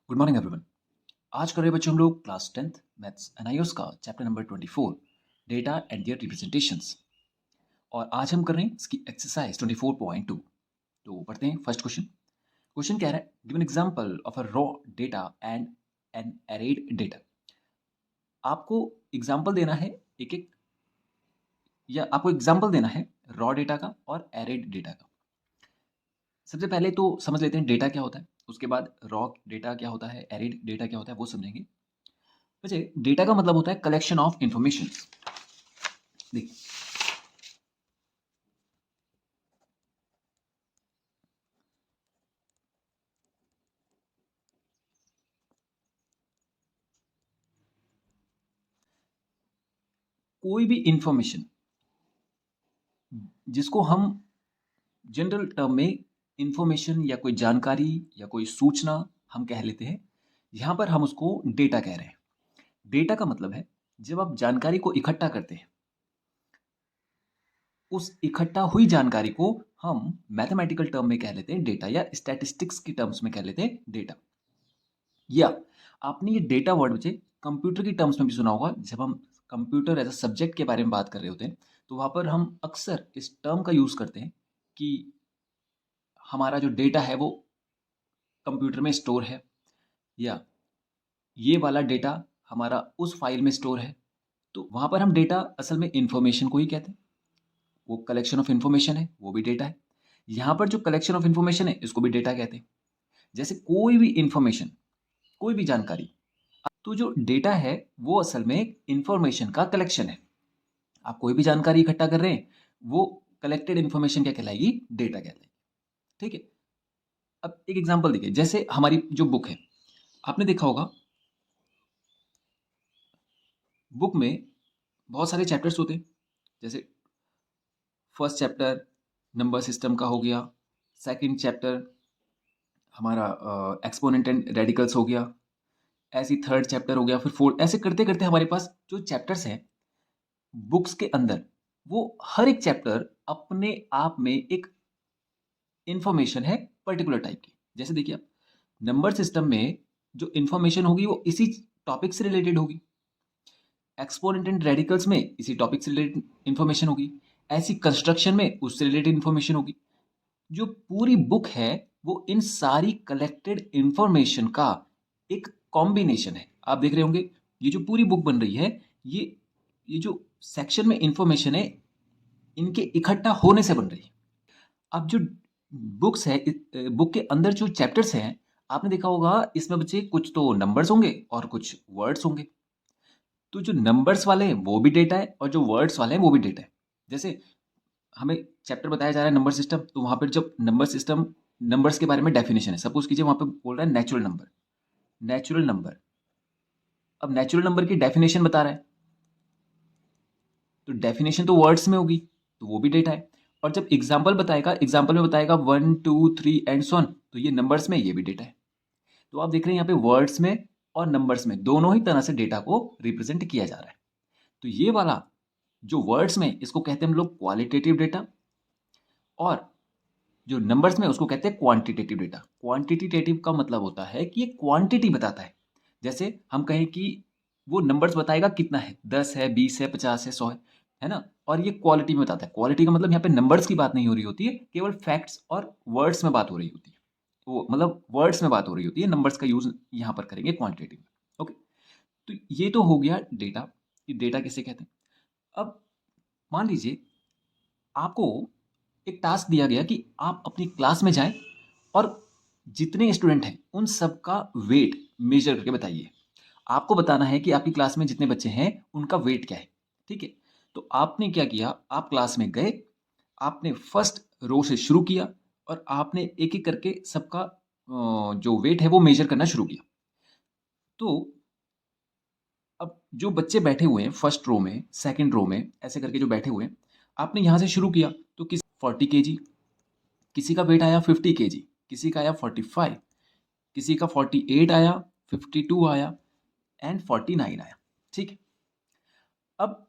Good morning everyone. आज कर रहे बच्चों हम लोग क्लास 10th मैथ्स एनआईओस का chapter number 24 data and their representations. और आज हम कर रहे हैं इसकी एक्सरसाइज 24.2। तो पढ़ते हैं फर्स्ट क्वेश्चन। क्वेश्चन कह रहा है give an example of a raw data and an arrayed data. आपको एग्जांपल देना है एक एक, या आपको एग्जांपल देना है रॉ डेटा का और एरेड डेटा का। सबसे पहले तो समझ लेते हैं डेटा क्या होता है, उसके बाद रॉ डेटा क्या होता है, एरिड डेटा क्या होता है वो समझेंगे। वैसे डेटा का मतलब होता है कलेक्शन ऑफ इंफॉर्मेशन। देखिए, कोई भी इंफॉर्मेशन जिसको हम जनरल टर्म में इंफॉर्मेशन या कोई जानकारी या कोई सूचना हम कह लेते हैं, यहां पर हम उसको डेटा कह रहे हैं। डेटा का मतलब है जब आप जानकारी को इकट्ठा करते हैं, उस इकट्ठा हुई जानकारी को हम मैथमेटिकल टर्म में कह लेते हैं डेटा, या स्टैटिस्टिक्स की टर्म्स में कह लेते हैं डेटा। या आपने ये डेटा वर्ड मुझे कंप्यूटर की टर्म्स में भी सुना होगा। जब हम कंप्यूटर एज अ सब्जेक्ट के बारे में बात कर रहे होते हैं तो वहाँ पर हम अक्सर इस टर्म का यूज़ करते हैं कि हमारा जो डेटा है वो कंप्यूटर में स्टोर है, या ये वाला डेटा हमारा उस फाइल में स्टोर है। तो वहाँ पर हम डेटा असल में इंफॉर्मेशन को ही कहते हैं। वो कलेक्शन ऑफ इंफॉर्मेशन है, वो भी डेटा है। यहाँ पर जो कलेक्शन ऑफ इंफॉर्मेशन है इसको भी डेटा कहते हैं। जैसे कोई भी इंफॉर्मेशन, कोई भी जानकारी, तो जो डेटा है वो असल में एक इंफॉर्मेशन का कलेक्शन है। आप कोई भी जानकारी इकट्ठा कर रहे हैं, वो कलेक्टेड इंफॉर्मेशन क्या कहलाएगी, डेटा कहलाएगी। ठीक है। अब एक एग्जांपल देखिए, जैसे हमारी जो बुक है, आपने देखा होगा बुक में बहुत सारे चैप्टर्स होते हैं। जैसे फर्स्ट चैप्टर नंबर सिस्टम का हो गया, सेकंड चैप्टर हमारा एक्सपोनेंट एंड रेडिकल्स हो गया, ऐसी थर्ड चैप्टर हो गया, फिर फोर्थ, ऐसे करते करते हमारे पास जो चैप्टर्स हैं बुक्स के अंदर, वो हर एक चैप्टर अपने आप में एक इंफॉर्मेशन है पर्टिकुलर टाइप की। जैसे देखिए आप, नंबर सिस्टम में जो इंफॉर्मेशन होगी वो इसी टॉपिक से रिलेटेड होगी। एक्सपोनेंट एंड रेडिकल्स में इसी टॉपिक से रिलेटेड इंफॉर्मेशन होगी। ऐसी कंस्ट्रक्शन में उससे रिलेटेड इंफॉर्मेशन होगी। जो पूरी बुक है वो इन सारी कलेक्टेड इंफॉर्मेशन का एक कॉम्बिनेशन है। आप देख रहे होंगे ये जो पूरी बुक बन रही है, ये जो सेक्शन में इंफॉर्मेशन है, इनके इकट्ठा होने से बन रही है। अब जो बुक्स है, बुक के अंदर जो चैप्टर्स हैं, आपने देखा होगा इसमें बच्चे कुछ तो नंबर्स होंगे और कुछ वर्ड्स होंगे। तो जो नंबर्स वाले हैं वो भी डेटा है और जो वर्ड्स वाले हैं वो भी डेटा है। जैसे हमें चैप्टर बताया जा रहा है नंबर सिस्टम, तो वहां पर जब नंबर सिस्टम, नंबर्स के बारे में डेफिनेशन है, सपोज कीजिए वहां पे बोल रहा है नेचुरल नंबर। नेचुरल नंबर, अब नेचुरल नंबर की डेफिनेशन बता रहा है, तो डेफिनेशन तो वर्ड्स में होगी, तो वो भी डेटा है। और जब एग्जाम्पल बताएगा, एग्जाम्पल में बताएगा 1 2 3 एंड सो ऑन, तो ये नंबर्स में, ये भी डेटा है। तो आप देख रहे हैं यहाँ पे वर्ड्स में और नंबर्स में दोनों ही तरह से डेटा को रिप्रेजेंट किया जा रहा है। तो ये वाला जो वर्ड्स में, इसको कहते हैं हम लोग क्वालिटेटिव डेटा, और जो नंबर्स में उसको कहते हैं क्वांटिटेटिव डेटा। क्वांटिटेटिव का मतलब होता है कि ये क्वांटिटी बताता है। जैसे हम कहें कि वो नंबर्स बताएगा कितना है, 10 है, 20 है, 50 है, 100 है ना। और ये क्वालिटी में बताता है। क्वालिटी का मतलब यहाँ पे नंबर्स की बात नहीं हो रही होती है, केवल फैक्ट्स और वर्ड्स में बात हो रही होती है। वो मतलब वर्ड्स में बात हो रही होती है, नंबर्स का यूज यहाँ पर करेंगे क्वांटिटेटिव में। ओके, तो ये तो हो गया डेटा, कि डेटा किसे कहते हैं। अब मान लीजिए आपको एक टास्क दिया गया कि आप अपनी क्लास में जाएं और जितने स्टूडेंट हैं उन सबका वेट मेजर करके बताइए। आपको बताना है कि आपकी क्लास में जितने बच्चे हैं उनका वेट क्या है। ठीक है। तो आपने क्या किया, आप क्लास में गए, आपने फर्स्ट रो से शुरू किया और आपने एक एक करके सबका जो वेट है वो मेजर करना शुरू किया। तो अब जो बच्चे बैठे हुए हैं फर्स्ट रो में, सेकंड रो में, ऐसे करके जो बैठे हुए हैं, आपने यहाँ से शुरू किया, तो किसी 40 kg, किसी का वेट आया 50 kg, किसी का आया 45, किसी का 48 आया, 52 आया एंड 49 आया। ठीक है। अब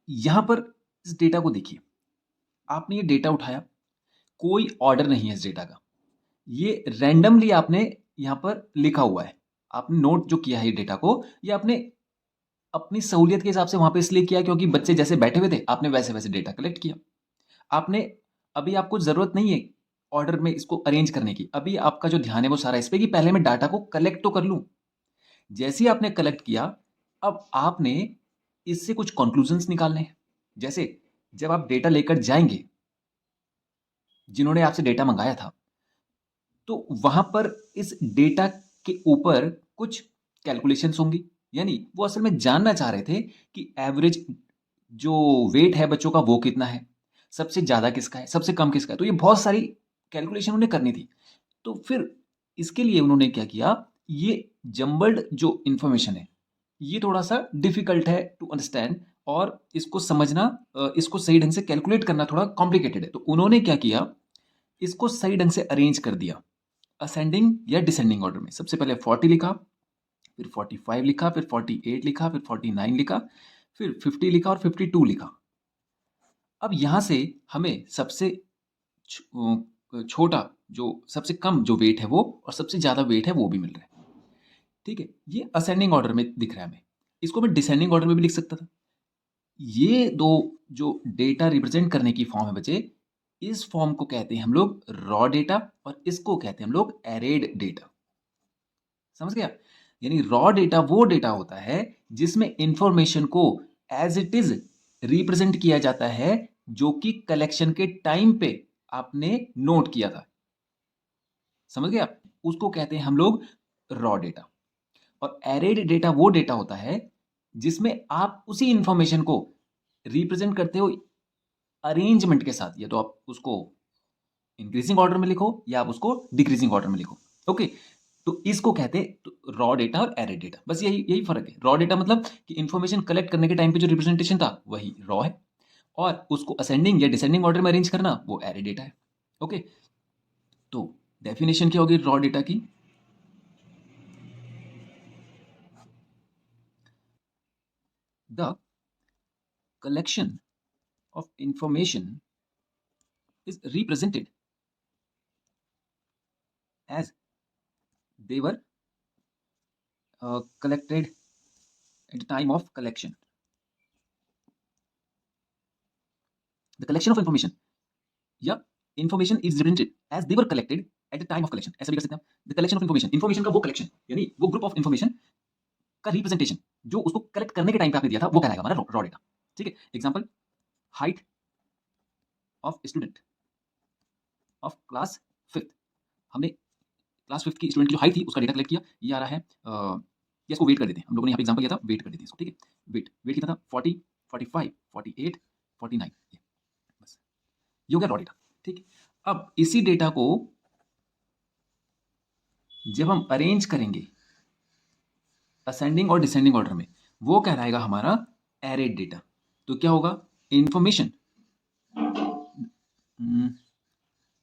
यहां पर इस डेटा को देखिए, आपने ये डेटा उठाया, कोई ऑर्डर नहीं है इस डेटा का, ये रैंडमली आपने यहाँ पर लिखा हुआ है, आपने नोट जो किया है डेटा को, ये आपने अपनी सहूलियत के हिसाब से वहाँ पे इसलिए किया क्योंकि बच्चे जैसे बैठे हुए थे, आपने वैसे-वैसे डेटा कलेक्ट किया। आपने अभी आपको ज़रूरत नहीं है ऑर्डर में इसको अरेंज करने की, अभी आपका जो ध्यान है वो सारा इस पे कि पहले मैं डाटा को कलेक्ट तो कर लूँ। जैसे ही आपने कलेक्ट किया, अब आपने इससे कुछ कॉन्क्लूजन्स निकालने हैं। जैसे जब आप डेटा लेकर जाएँगे, जिन्होंने आपसे डेटा मँगाया था, तो वहाँ पर इस डेटा के ऊपर कुछ कैलकुलेशंस होंगी। यानी वो असल में जानना चाह रहे थे कि एवरेज जो वेट है बच्चों का वो कितना है, सबसे ज़्यादा किसका है, सबसे कम किसका है। तो ये बहुत सारी कैलकुलेशन उन्हें करनी थी। तो फिर इसके लिए उन्होंने क्या किया, ये जम्बल्ड जो इन्फॉर्मेशन है, ये थोड़ा-सा डिफ़िकल्ट है टू अंडरस्टैंड और इसको समझना इसको सही ढंग से कैलकुलेट करना थोड़ा कॉम्प्लिकेटेड है। तो उन्होंने क्या किया, इसको सही ढंग से अरेंज कर दिया, असेंडिंग या डिसेंडिंग ऑर्डर में। सबसे पहले 40 लिखा, फिर 45 लिखा, फिर 48 लिखा, फिर 49 लिखा, फिर 50 लिखा और 52 लिखा। अब यहाँ से हमें सबसे छोटा जो सबसे कम जो वेट है वो और सबसे ज़्यादा वेट है वो भी मिल रहा है। ठीक है? ये असेंडिंग ऑर्डर में दिख रहा है हमें। इसको मैं डिसेंडिंग ऑर्डर में भी लिख सकता था। ये 2 जो डेटा रिप्रेज़ेंट करने की फॉर्म है बच्चे, इस फॉर्म को कहते हैं हम लोग रॉ डेटा और इसको कहते हैं हम लोग एरेड डेटा। समझ गया? यानी रॉ डेटा वो डेटा होता है जिसमें इंफॉर्मेशन को एज़ इट इज़ रिप्रेज़ेंट किया जाता है जो कि कलेक्शन के टाइम पे आपने नोट किया था। समझ गए आप? उसको कहते हैं हम लोग रॉ डेटा। और एरेड डेटा वो डेटा होता है जिसमें आप उसी इंफॉर्मेशन को रिप्रेजेंट करते हो अरेंजमेंट के साथ, या तो आप उसको इंक्रीजिंग ऑर्डर में लिखो या आप उसको डिक्रीजिंग ऑर्डर में लिखो। ओके, तो इसको कहते हैं तो रॉ डेटा और एरेड डेटा, बस यही यही फर्क है। रॉ डेटा मतलब कि इंफॉर्मेशन कलेक्ट करने के टाइम पे जो रिप्रेजेंटेशन था वही रॉ है, और उसको असेंडिंग या डिसेंडिंग ऑर्डर में अरेंज करना वो एरेड डेटा है। ओके, तो डेफिनेशन क्या होगी रॉ डेटा की? The collection of information is represented as they were collected at the time of collection. The collection of information, या information is represented as they were collected at the time of collection, ऐसा भी कर सकते हैं आप। The collection of information, information का वो collection यानी वो group of information का representation जो उसको कलेक्ट करने के टाइम पे आपने दिया था वो कहलाएगा हमारा रॉ डेटा। ठीक है, example height of student of class 5th, हमने क्लास 5th की स्टूडेंट की जो हाइट थी उसका डेटा कलेक्ट किया। ये आ रहा है या इसको वेट कर देते हैं, हम लोगों ने यहाँ पे एग्जांपल लिया था, वेट कर देते हैं इसको। ठीक है, वेट वेट कितना था 40 45 48 49, ये बस ये हो गया रॉ डेटा। ठीक है, अब इसी डेटा को जब हम अरेंज करेंगे असेंडिंग और डिसेंडिंग ऑर्डर में, वो कहलाएगा हमारा एरेड डेटा। तो क्या होगा, इंफॉर्मेशन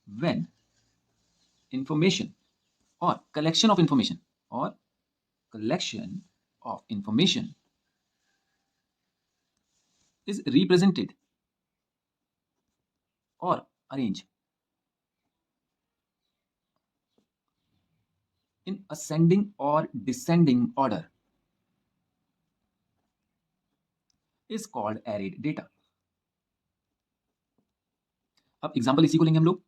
व्हेन इंफॉर्मेशन और कलेक्शन ऑफ इंफॉर्मेशन और collection of information is represented or arranged in ascending or descending order is called arrayed data. अब एग्जांपल इसी को लेंगे हम लोग,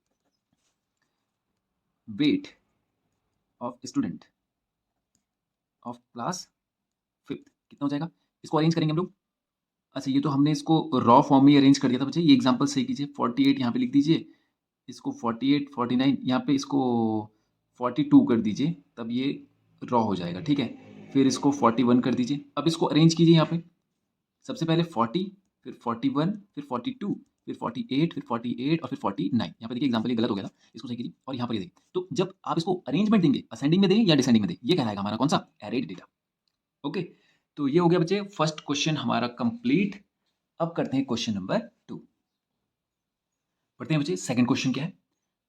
weight of student of class 5th कितना हो जाएगा, इसको अरेंज करेंगे हम लोग। अच्छा, ये तो हमने इसको रॉ फॉर्म में अरेंज कर दिया था बच्चे, ये एग्जांपल सही कीजिए। 48 यहाँ पे लिख दीजिए, इसको 48 49 यहाँ पे इसको 42 कर दीजिए, तब ये रॉ हो जाएगा। ठीक है, फिर इसको 41 कर दीजिए। अब इसको अरेंज कीजिए यहाँ पे, सबसे पहले 40, फिर 41, फिर 42, फिर 48, फिर 48 और फिर 49। यहाँ पे देखिए एग्जांपल ये गलत हो गया था, इसको सही कीजिए। और यहाँ पर ये देखिए, तो जब आप इसको अरेंजमेंट देंगे, असेंडिंग में दें या डिसेंडिंग में दें, ये कहलाएगा हमारा कौन सा, एरेड डेटा। ओके, तो ये हो गया बच्चे फर्स्ट क्वेश्चन हमारा कंप्लीट। अब करते हैं क्वेश्चन नंबर 2। पढ़ते हैं बच्चे, सेकंड क्वेश्चन क्या है।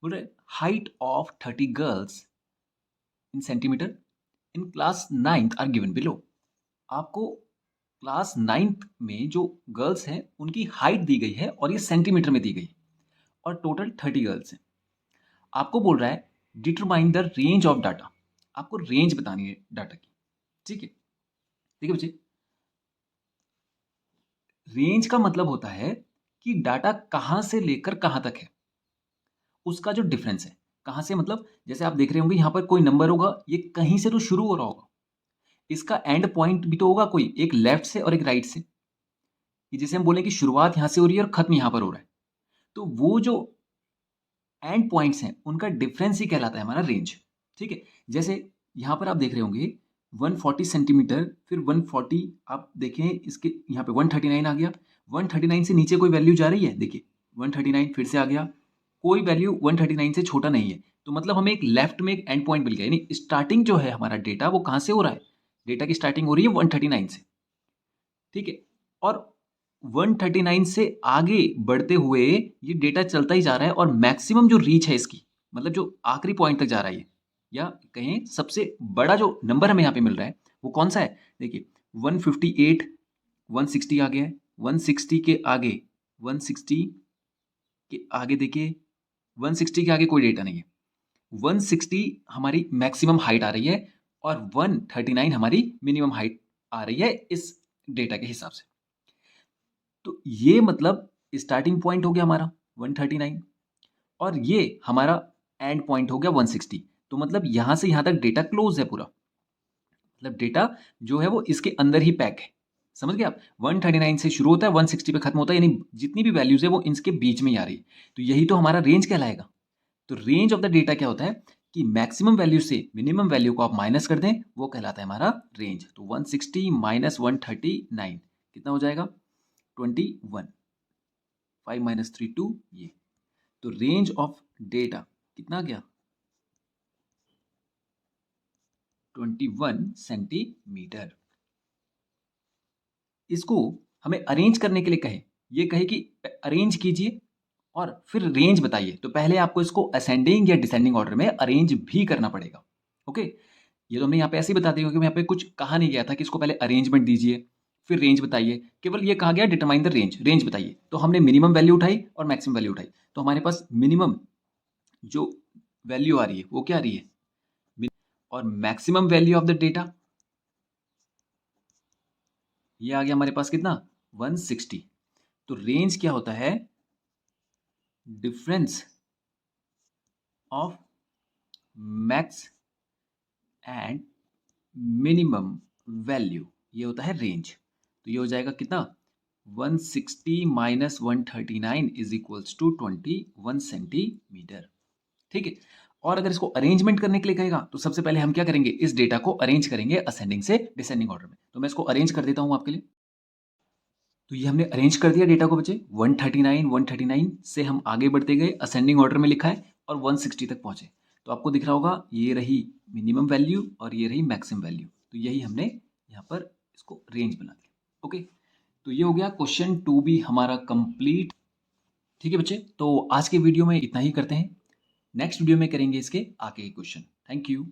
बोल रहे height of 30 girls in centimetre in class 9th are given below. आपको क्लास 9th में जो गर्ल्स हैं उनकी हाइट दी गई है और ये सेंटीमीटर में दी गई है, और टोटल 30 गर्ल्स हैं। आपको बोल रहा है determine the range of data, आपको रेंज बतानी है डाटा की। ठीक है बच्चे, रेंज का मतलब होता है कि डाटा कहां से लेकर कहां तक है, उसका जो डिफरेंस है। कहां से मतलब, जैसे आप देख रहे होंगे यहां पर कोई नंबर होगा, ये कहीं से तो शुरू हो रहा होगा, इसका एंड पॉइंट भी तो होगा कोई, एक लेफ्ट से और एक राइट से, कि जैसे हम बोले कि शुरुआत यहां से हो रही है और खत्म यहां पर हो रहा है, तो वो जो एंड पॉइंट्स हैं उनका डिफरेंस ही कहलाता है हमारा रेंज। ठीक है, जैसे यहां पर आप देख रहे होंगे 140 सेंटीमीटर, फिर 140, आप देखें इसके यहाँ पे 139 आ गया, 139 से नीचे कोई वैल्यू जा रही है, देखिए 139 फिर से आ गया, कोई वैल्यू 139 से छोटा नहीं है, तो मतलब हमें एक लेफ्ट में एक एंड पॉइंट मिल गया, यानी स्टार्टिंग जो है हमारा डेटा वो कहाँ से हो रहा है, डेटा की स्टार्टिंग हो रही है 139 से। ठीक है, और 139 से आगे बढ़ते हुए ये डेटा चलता ही जा रहा है, और मैक्सिमम जो रीच है इसकी, मतलब जो आखिरी पॉइंट तक जा रहा है ये, या कहें सबसे बड़ा जो नंबर हमें यहाँ पे मिल रहा है वो कौन सा है, देखिए 158, 160 आ गया है, 160 के आगे, 160 के आगे देखिए, 160 के आगे कोई डेटा नहीं है, 160 हमारी मैक्सिमम हाइट आ रही है, और 139 हमारी मिनिमम हाइट आ रही है इस डेटा के हिसाब से। तो ये मतलब स्टार्टिंग पॉइंट हो गया हमारा 139, और ये हमारा एंड पॉइंट हो गया 160, तो मतलब यहां से यहां तक डेटा क्लोज है पूरा, मतलब डेटा जो है वो इसके अंदर ही पैक है। समझ गए आप, 139 से शुरू होता है 160 पे खत्म होता है, यानी जितनी भी वैल्यूज है वो इसके बीच में ही आ रही है, तो यही तो हमारा रेंज कहलाएगा। तो रेंज ऑफ द डेटा क्या होता है कि मैक्सिमम वैल्यू से मिनिमम वैल्यू को आप माइनस कर दें, वो कहलाता है हमारा रेंज। तो 160 माइनस 139 कितना हो जाएगा, 21, 5 माइनस 3 2, ये। तो रेंज ऑफ डेटा कितना आ गया, 21 सेंटीमीटर। इसको हमें अरेंज करने के लिए कहे, ये कहे कि अरेंज कीजिए और फिर रेंज बताइए, तो पहले आपको इसको असेंडिंग या डिसेंडिंग ऑर्डर में अरेंज भी करना पड़ेगा। ओके, ये तो हमने यहाँ पे ऐसे ही बता दिया, क्योंकि यहाँ पे कुछ कहा नहीं गया था कि इसको पहले अरेंजमेंट दीजिए फिर रेंज बताइए, केवल ये कहा गया डिटरमाइन द रेंज, रेंज बताइए। तो हमने मिनिमम वैल्यू उठाई और मैक्सिमम वैल्यू उठाई, तो हमारे पास मिनिमम जो वैल्यू आ रही है वो क्या आ रही है, और maximum value of the data ये आ गया हमारे पास कितना, 160। तो रेंज क्या होता है, difference of max and minimum value, ये होता है रेंज। तो ये हो जाएगा कितना, 160 minus 139 is equals to 21 centimetre. ठीक है, और अगर इसको अरेंजमेंट करने के लिए कहेगा तो सबसे पहले हम क्या करेंगे, इस डेटा को अरेंज करेंगे असेंडिंग से डिसेंडिंग ऑर्डर में। तो मैं इसको अरेंज कर देता हूं आपके लिए। तो ये हमने अरेंज कर दिया डेटा को बच्चे, 139 से हम आगे बढ़ते गए, असेंडिंग ऑर्डर में लिखा है, और 160 तक पहुंचे। तो आपको दिख रहा होगा ये रही मिनिमम वैल्यू और ये रही मैक्सिमम वैल्यू, तो यही हमने यहाँ पर इसको रेंज बना दिया। ओके, तो ये हो गया क्वेश्चन 2B हमारा कंप्लीट। ठीक है बच्चे, तो आज के वीडियो में इतना ही करते हैं, नेक्स्ट वीडियो में करेंगे इसके आगे के क्वेश्चन। Thank you.